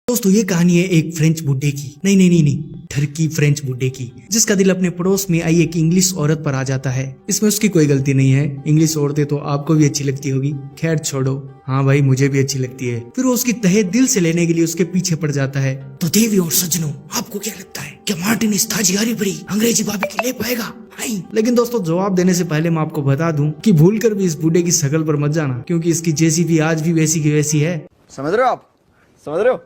दोस्तों ये कहानी है एक फ्रेंच बुड्ढे की, नहीं, ठरकी फ्रेंच बुड्ढे की, जिसका दिल अपने पड़ोस में आई एक इंग्लिश औरत पर आ जाता है। इसमें उसकी कोई गलती नहीं है, इंग्लिश औरतें तो आपको भी अच्छी लगती होगी, खैर छोड़ो, हाँ भाई मुझे भी अच्छी लगती है। फिर वो उसकी तहे दिल से लेने के लिए उसके पीछे पड़ जाता है। तो देवी और सज्जनों, आपको क्या लगता है, क्या मार्टिन इस ताजी हरी भरी अंग्रेजी भाभी की ले पाएगा? लेकिन दोस्तों जवाब देने से पहले मैं आपको बता दूं कि भूलकर भी इस बूढ़े की शकल पर मत जाना, क्योंकि इसकी जैसी भी आज भी वैसी की वैसी है। समझ रहे हो आप? समझ रहे हो?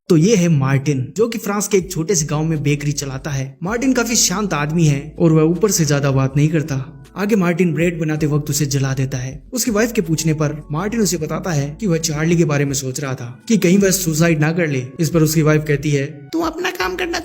तो ये है मार्टिन, जो कि फ्रांस के एक छोटे से गांव में बेकरी चलाता है। मार्टिन काफी शांत आदमी है और वह ऊपर से ज्यादा बात नहीं करता। आगे मार्टिन ब्रेड बनाते वक्त उसे जला देता है। उसकी वाइफ के पूछने पर मार्टिन उसे बताता है कि वह चार्ली के बारे में सोच रहा था कि कहीं वह सुसाइड ना कर ले। इस पर उसकी वाइफ कहती है तू अपना काम करना।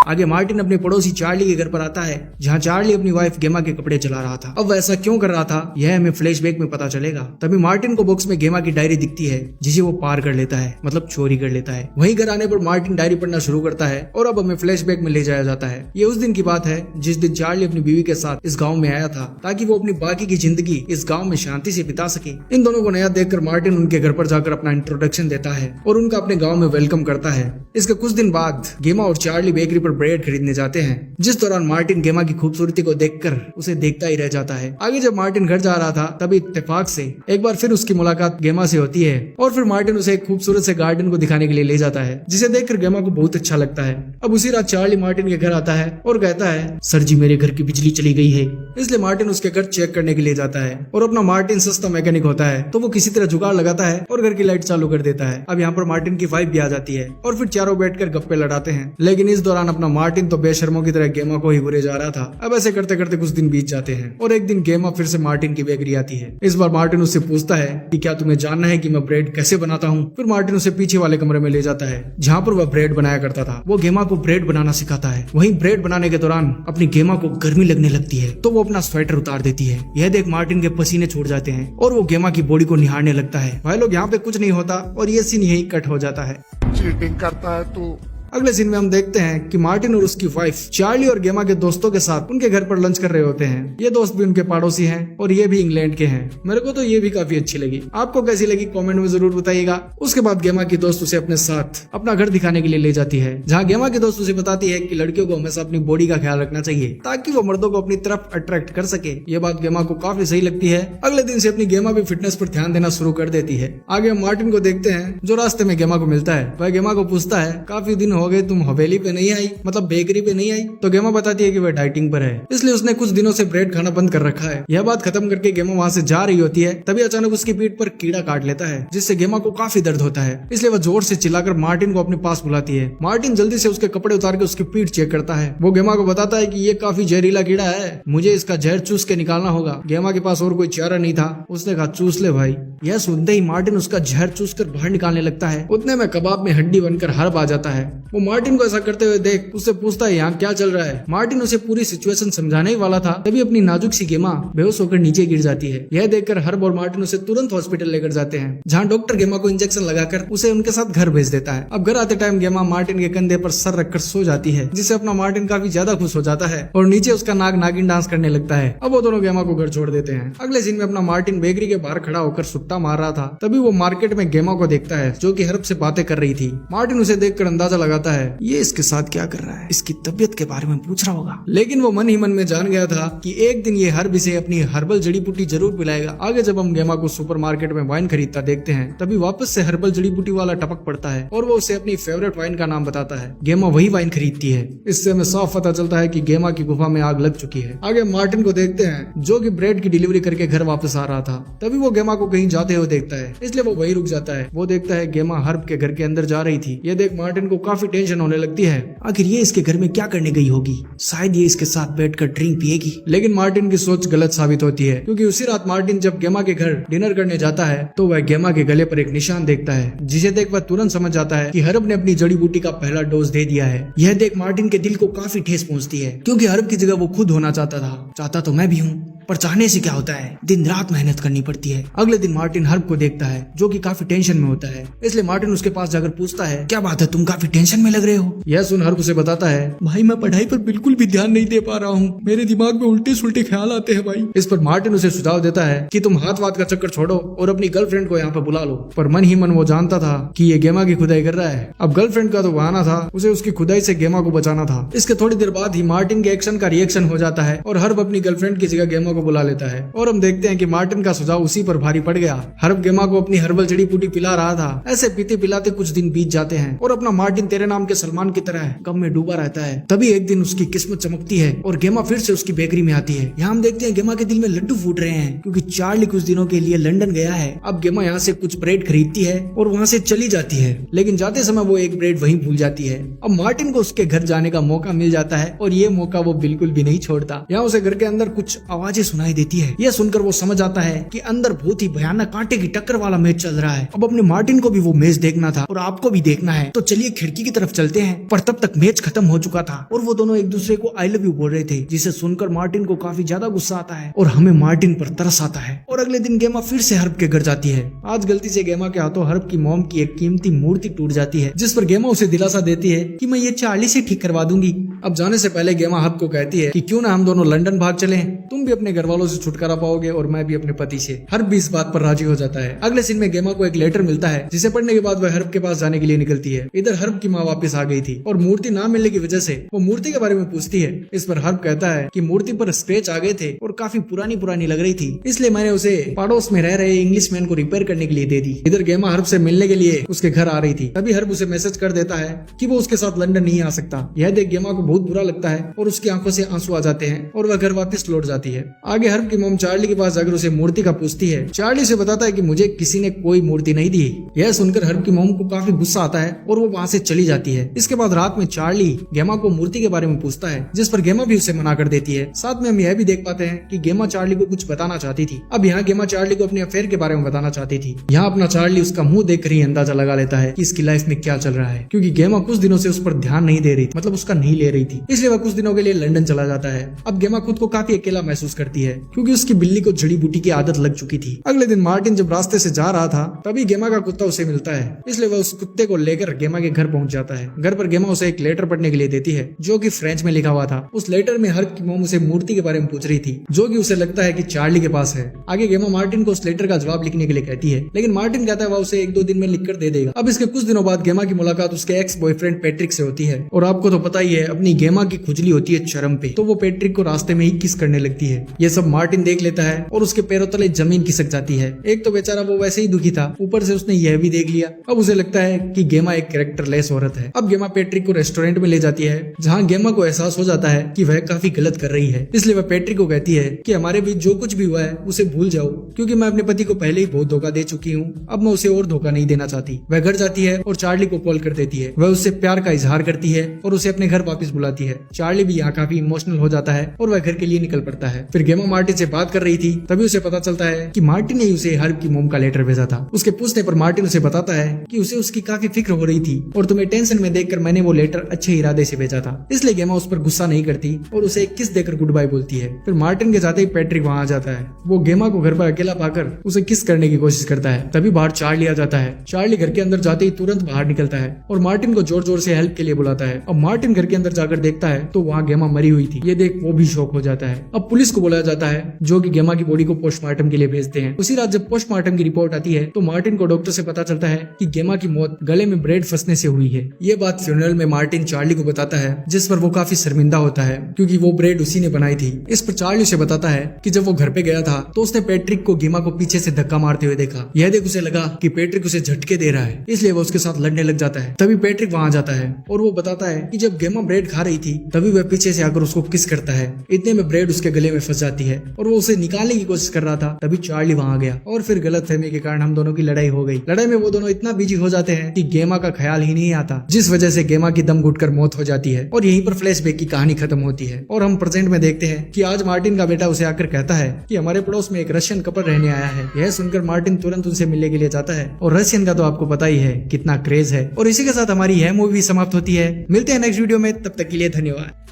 आगे मार्टिन अपने पड़ोसी चार्ली के घर पर आता है, जहां चार्ली अपनी वाइफ गेमा के कपड़े चला रहा था। अब वह ऐसा क्यों कर रहा था यह हमें फ्लैशबैक में पता चलेगा। तभी मार्टिन को बॉक्स में गेमा की डायरी दिखती है, जिसे वो पार कर लेता है, मतलब चोरी कर लेता है। वहीं घर आने पर मार्टिन डायरी पढ़ना शुरू करता है और अब हमें फ्लैशबैक में ले जाया जाता है। ये उस दिन की बात है जिस दिन चार्ली अपनी बीवी के साथ इस गाँव में आया था, ताकि वो अपनी बाकी की जिंदगी इस गाँव में शांति से बिता सके। इन दोनों को नया देखकर मार्टिन उनके घर पर जाकर अपना इंट्रोडक्शन देता है और उनका अपने गाँव में वेलकम करता है। इसके कुछ दिन बाद गेमा और चार्ली बेकरी पर ब्रेड खरीदने जाते हैं, जिस दौरान मार्टिन गेमा की खूबसूरती को देखकर उसे देखता ही रह जाता है। आगे जब मार्टिन घर जा रहा था तभी इत्तेफाक से एक बार फिर उसकी मुलाकात गेमा से होती है और फिर मार्टिन उसे एक खूबसूरत से गार्डन को दिखाने के लिए ले जाता है, जिसे देखकर गेमा को बहुत अच्छा लगता है। अब उसी रात चार्ली मार्टिन के घर आता है और कहता है सर जी मेरे घर की बिजली चली गई है। इसलिए मार्टिन उसके घर चेक करने के लिए जाता है और अपना मार्टिन सस्ता मैकेनिक होता है, तो वो किसी तरह जुगाड़ लगाता है और घर की लाइट चालू कर देता है। अब यहाँ पर मार्टिन की वाइफ भी आ जाती है और फिर चारों बैठकर गप्पे लड़ाते हैं। लेकिन इस दौरान अपना मार्टिन तो बेशर्मों की तरह गेमा को ही बुरे जा रहा था। अब ऐसे करते करते कुछ दिन बीत जाते हैं और एक दिन गेमा फिर से मार्टिन की बेकरी आती है। इस बार मार्टिन उससे पूछता है कि क्या तुम्हें जानना है कि मैं ब्रेड कैसे बनाता हूँ। फिर मार्टिन उसे पीछे वाले कमरे में ले जाता है, जहाँ पर वह ब्रेड बनाया करता था। वो गेमा को ब्रेड बनाना सिखाता है। वहीं ब्रेड बनाने के दौरान अपनी गेमा को गर्मी लगने लगती है, तो वो अपना स्वेटर उतार देती है। यह देख मार्टिन के पसीने छूट जाते हैं और वो गेमा की बॉडी को निहारने लगता है। भाई लोग यहाँ पे कुछ नहीं होता और ये सीन यही कट हो जाता है। चीटिंग करता है तू। अगले सीन में हम देखते हैं कि मार्टिन और उसकी वाइफ चार्ली और गेमा के दोस्तों के साथ उनके घर पर लंच कर रहे होते हैं। ये दोस्त भी उनके पड़ोसी हैं और ये भी इंग्लैंड के हैं। मेरे को तो ये भी काफी अच्छी लगी। आपको कैसी लगी कमेंट में जरूर बताइएगा। उसके बाद गेमा की दोस्त उसे अपने साथ अपना घर दिखाने के लिए ले जाती है, जहाँ गेमा की दोस्त उसे बताती है कि लड़कियों को हमेशा अपनी बॉडी का ख्याल रखना चाहिए ताकि वो मर्दों को अपनी तरफ अट्रैक्ट कर सके। ये बात गेमा को काफी सही लगती है। अगले दिन से अपनी गेमा भी फिटनेस पर ध्यान देना शुरू कर देती है। आगे हम मार्टिन को देखते हैं, जो रास्ते में गेमा को मिलता है। वह गेमा को पूछता है काफी दिन हो गए तुम हवेली पे नहीं आई, मतलब बेकरी पे नहीं आई। तो गेमा बताती है कि वह डाइटिंग पर है, इसलिए उसने कुछ दिनों से ब्रेड खाना बंद कर रखा है। यह बात खत्म करके गेमा वहाँ से जा रही होती है, तभी अचानक उसकी पीठ पर कीड़ा काट लेता है, जिससे गेमा को काफी दर्द होता है। इसलिए वह जोर से चिल्लाकर मार्टिन को अपने पास बुलाती है। मार्टिन जल्दी से उसके कपड़े उतार के उसकी पीठ चेक करता है। वो गेमा को बताता है कि ये काफी जहरीला कीड़ा है, मुझे इसका जहर चूस के निकालना होगा। गेमा के पास और कोई चारा नहीं था, उसने कहा चूस ले भाई। यह सुनते ही मार्टिन उसका जहर चूस कर बाहर निकालने लगता है। उतने में कबाब में हड्डी बनकर हर्ब आ जाता है। वो मार्टिन को ऐसा करते हुए देख उससे पूछता है यहाँ क्या चल रहा है। मार्टिन उसे पूरी सिचुएशन समझाने ही वाला था, तभी अपनी नाजुक सी गेमा बेहोश होकर नीचे गिर जाती है। यह देखकर हर्ब और मार्टिन उसे तुरंत हॉस्पिटल लेकर जाते हैं, जहाँ डॉक्टर गेमा को इंजेक्शन लगाकर उसे उनके साथ घर भेज देता है। अब घर आते टाइम गेमा मार्टिन के कंधे पर सर रखकर सो जाती है, जिससे अपना मार्टिन काफी ज्यादा खुश हो जाता है और नीचे उसका नाग नागिन डांस करने लगता है। अब वो दोनों गेमा को घर छोड़ देते हैं। अगले सीन में अपना मार्टिन बेकरी के बाहर खड़ा होकर सुट्टा मार रहा था, तभी वो मार्केट में गेमा को देखता है, जो कि हर्ब से बातें कर रही थी। मार्टिन उसे देखकर अंदाजा लगाता है ये इसके साथ क्या कर रहा है, इसकी तबीयत के बारे में पूछ रहा होगा। लेकिन वो मन ही मन में जान गया था कि एक दिन ये हर्ब इसे अपनी हर्बल जड़ी बूटी जरूर पिलाएगा। आगे जब हम गेमा को सुपरमार्केट में वाइन खरीदता देखते हैं, तभी वापस से हर्बल जड़ी बूटी वाला टपक पड़ता है और वो उसे अपनी फेवरेट वाइन का नाम बताता है। गेमा वही वाइन खरीदती है। इससे हमें साफ पता चलता है कि गेमा की गुफा में आग लग चुकी है। आगे मार्टिन को देखते हैं, जो कि ब्रेड की डिलीवरी करके घर वापस आ रहा था। तभी वो गेमा को कहीं जाते हुए देखता है, इसलिए वो वही रुक जाता है। वो देखता है गेमा हर्ब के घर के अंदर जा रही थी। ये देख मार्टिन को काफी टेंशन होने लगती है। आखिर ये इसके घर में क्या करने गई होगी, शायद ये इसके साथ बैठकर ड्रिंक पिएगी। लेकिन मार्टिन की सोच गलत साबित होती है, क्योंकि उसी रात मार्टिन जब गेमा के घर डिनर करने जाता है, तो वह गेमा के गले पर एक निशान देखता है, जिसे देख वह तुरंत समझ जाता है कि हर्ब ने अपनी जड़ी बूटी का पहला डोज दे दिया है। यह देख मार्टिन के दिल को काफी ठेस पहुंचती है, क्योंकि हर्ब की जगह वो खुद होना चाहता था। चाहता तो मैं भी हूँ। पर चाहने से क्या होता है, दिन रात मेहनत करनी पड़ती है। अगले दिन मार्टिन हर्ब को देखता है जो कि काफी टेंशन में होता है, इसलिए मार्टिन उसके पास जाकर पूछता है, क्या बात है, तुम काफी टेंशन में लग रहे हो। यह सुन हर्ब उसे बताता है, भाई मैं पढ़ाई पर बिल्कुल भी ध्यान नहीं दे पा रहा हूँ, मेरे दिमाग में उल्टे सुल्टे ख्याल आते हैं भाई। इस पर मार्टिन उसे सुझाव देता है कि तुम हाथ वाथ का चक्कर छोड़ो और अपनी गर्लफ्रेंड को यहाँ पर बुला लो। पर मन ही मन वो जानता था कि ये गेमा की खुदाई कर रहा है। अब गर्लफ्रेंड का तो बहाना था, उसे उसकी खुदाई से गेमा को बचाना था। इसके थोड़ी देर बाद ही मार्टिन के एक्शन का रिएक्शन हो जाता है और हर्ब अपनी गर्लफ्रेंड की जगह गेमा को बुला लेता है। और हम देखते हैं कि मार्टिन का सुझाव उसी पर भारी पड़ गया। हर्ब गेमा को अपनी हर्बल जड़ी बूटी पिला रहा था। ऐसे पीते पिलाते कुछ दिन बीत जाते हैं और अपना मार्टिन तेरे नाम के सलमान की तरह गम में डूबा रहता है। तभी एक दिन उसकी किस्मत चमकती है और गेमा फिर से उसकी बेकरी में आती है। यहाँ हम देखते हैं गेमा के दिल में लड्डू फूट रहे हैं क्योंकि चार्ली कुछ दिनों के लिए लंदन गया है। अब गेमा यहाँ से कुछ ब्रेड खरीदती है और वहाँ से चली जाती है, लेकिन जाते समय वो एक ब्रेड वहीं भूल जाती है। अब मार्टिन को उसके घर जाने का मौका मिल जाता है और ये मौका वो बिल्कुल भी नहीं छोड़ता। यहाँ उसे घर के अंदर कुछ आवाजें सुनाई देती है। यह सुनकर वो समझ आता है कि अंदर बहुत ही भयानक कांटे की टक्कर वाला मैच चल रहा है। अब अपने मार्टिन को भी वो मैच देखना था और आपको भी देखना है, तो चलिए खिड़की की तरफ चलते हैं। पर तब तक मैच खत्म हो चुका था और वो दोनों एक दूसरे को आई लव यू बोल रहे थे, जिसे सुनकर मार्टिन को काफी ज्यादा गुस्सा आता है और हमें मार्टिन पर तरस आता है। और अगले दिन गेमा फिर से हर्ब के घर जाती है। आज गलती से गेमा के हाथों हर्ब की मॉम की एक कीमती मूर्ति टूट जाती है, जिस पर गेमा उसे दिलासा देती है कि मैं ये चार्ली से ठीक करवा दूंगी। अब जाने से पहले गेमा हर्ब को कहती है कि क्यों ना हम दोनों लंदन भाग चलें, तुम भी अपने घर वालों से छुटकारा पाओगे और मैं भी अपने पति से। हर्ब भी इस बात पर राजी हो जाता है। अगले सीन में गेमा को एक लेटर मिलता है, जिसे पढ़ने के बाद वह हर्ब के पास जाने के लिए निकलती है। इधर हर्ब की माँ वापस आ गई थी और मूर्ति ना मिलने की वजह से वो मूर्ति के बारे में पूछती है। इस पर हर्ब कहता है कि मूर्ति पर स्क्रैच आ गए थे और काफी पुरानी लग रही थी, इसलिए मैंने उसे पड़ोस में रह रहे इंग्लिशमैन को रिपेयर करने के लिए दे दी। इधर गेमा हर्ब से मिलने के लिए उसके घर आ रही थी। तभी हर्ब उसे मैसेज कर देता है कि वो उसके साथ लंदन नहीं आ सकता। यह देख गेमा को बहुत बुरा लगता है और उसकी आंखों से आंसू आ जाते हैं और वह घर वापस लौट जाती है। आगे हर्ब की मॉम चार्ली के पास जाकर उसे मूर्ति का पूछती है। चार्ली से बताता है कि मुझे किसी ने कोई मूर्ति नहीं दी। यह सुनकर हर्ब की मॉम को काफी गुस्सा आता है और वो वहाँ से चली जाती है। इसके बाद रात में चार्ली गेमा को मूर्ति के बारे में पूछता है, जिस पर गेमा भी उसे मना कर देती है। साथ में हम यह भी देख पाते हैं कि गेमा चार्ली को कुछ बताना चाहती थी। अब यहाँ गेमा चार्ली को अपने अफेयर के बारे में बताना चाहती थी। यहाँ अपना चार्ली उसका मुंह देख कर ही अंदाजा लगा लेता है कि इसकी लाइफ में क्या चल रहा है, क्योंकि गेमा कुछ दिनों से उस पर ध्यान नहीं दे रही, मतलब उसका नहीं ले रही थी, इसलिए वह कुछ दिनों के लिए लंदन चला जाता है। अब गेमा खुद को काफी अकेला महसूस करती है क्योंकि उसकी बिल्ली को जड़ी बूटी की आदत लग चुकी थी। अगले दिन मार्टिन जब रास्ते से जा रहा था तभी गेमा का कुत्ता उसे मिलता है, इसलिए वह उस कुत्ते को लेकर गेमा के घर पहुंच जाता है। घर पर गेमा उसे एक लेटर पढ़ने के लिए देती है जो कि फ्रेंच में लिखा हुआ था। उस लेटर में हर्ब की मॉम उसे मूर्ति के बारे में पूछ रही थी, जो कि उसे लगता है कि चार्ली के पास है। आगे गेमा मार्टिन को उस लेटर का जवाब लिखने के लिए कहती है, लेकिन मार्टिन कहता है वह उसे 1-2 दिन में लिखकर दे देगा। अब इसके कुछ दिनों बाद गेमा की मुलाकात उसके एक्स बॉयफ्रेंड पैट्रिक से होती है और आपको तो पता ही है अपनी गेमा की खुजली होती है चरम पे, तो वो पैट्रिक को रास्ते में ही किस करने लगती है। ये सब मार्टिन देख लेता है और उसके पैरों तले जमीन खिसक जाती है। एक तो बेचारा वो वैसे ही दुखी था, ऊपर से उसने यह भी देख लिया। अब उसे लगता है कि गेमा एक कैरेक्टरलेस औरत है। अब गेमा पैट्रिक को रेस्टोरेंट में ले जाती है, जहाँ गेमा को एहसास हो जाता है कि वह काफी गलत कर रही है, इसलिए वह पैट्रिक को कहती है कि हमारे बीच जो कुछ भी हुआ है उसे भूल जाओ, क्योंकि मैं अपने पति को पहले ही बहुत धोखा दे चुकी हूँ, अब मैं उसे और धोखा नहीं देना चाहती। वह घर जाती है और चार्ली को कॉल कर देती है। वह उससे प्यार का इजहार करती है और उसे अपने घर वापस बुलाती है। चार्ली भी यहाँ काफी इमोशनल हो जाता है और वह घर के लिए निकल पड़ता है। फिर गेमा मार्टिन से बात कर रही थी, तभी उसे पता चलता है कि मार्टिन ने उसे हर्ब की मॉम का लेटर भेजा था। उसके पूछने पर मार्टिन उसे बताता है कि उसे उसकी काफी फिक्र हो रही थी और तुम्हें टेंशन में देखकर मैंने वो लेटर अच्छे इरादे से भेजा था, इसलिए गेमा उस पर गुस्सा नहीं करती और उसे एक किस देकर गुड बाय बोलती है। फिर मार्टिन के जाते ही पैट्रिक वहाँ आ जाता है। वो गेमा को घर पर अकेला पाकर उसे किस करने की कोशिश करता है। तभी बाहर चार्ली आ जाता है। चार्ली घर के अंदर जाते ही तुरंत बाहर निकलता है और मार्टिन को जोर जोर से हेल्प के लिए बुलाता है। अब मार्टिन घर के अंदर जाकर देखता है तो वहाँ गेमा मरी हुई थी। ये देख वो भी शॉक हो जाता है। अब पुलिस को बुलाया जाता है, जो कि गेमा की बॉडी को पोस्टमार्टम के लिए भेजते हैं। उसी रात जब पोस्टमार्टम की रिपोर्ट आती है तो मार्टिन को डॉक्टर से पता चलता है कि गेमा की मौत गले में ब्रेड फंसने से हुई है। ये बात फ्यूनरल में मार्टिन चार्ली को बताता है, जिस पर वो काफी शर्मिंदा होता है क्योंकि वो ब्रेड उसी ने बनाई थी। इस पर चार्ली उसे बताता है कि जब वो घर पे गया था तो उसने पैट्रिक को गेमा को पीछे से धक्का मारते हुए देखा। यह देख उसे लगा कि पैट्रिक उसे झटके दे रहा है, इसलिए वो उसके साथ लड़ने लग जाता है। तभी पैट्रिक वहाँ जाता है और वो बताता है कि जब गेमा ब्रेड खा रही थी तभी वह पीछे से आकर उसको किस करता है। इतने में ब्रेड उसके गले में फंस जाती है और वो उसे निकालने की कोशिश कर रहा था। तभी चार्ली वहाँ गया और फिर गलतफहमी के कारण हम दोनों की लड़ाई हो गई। लड़ाई में वो दोनों इतना बिजी हो जाते हैं कि गेमा का ख्याल ही नहीं आता, जिस वजह से गेमा की दम घुटकर मौत हो जाती है और यहीं पर फ्लैशबैक की कहानी खत्म होती है। और हम प्रेजेंट में देखते हैं कि आज मार्टिन का बेटा उसे आकर कहता है कि हमारे पड़ोस में एक रशियन कपल रहने आया है। यह सुनकर मार्टिन तुरंत उनसे मिलने के लिए जाता है और रशियन का तो आपको पता ही है कितना क्रेज है। और इसी के साथ हमारी यह मूवी समाप्त होती है। मिलते हैं नेक्स्ट वीडियो में, तब तक के लिए धन्यवाद।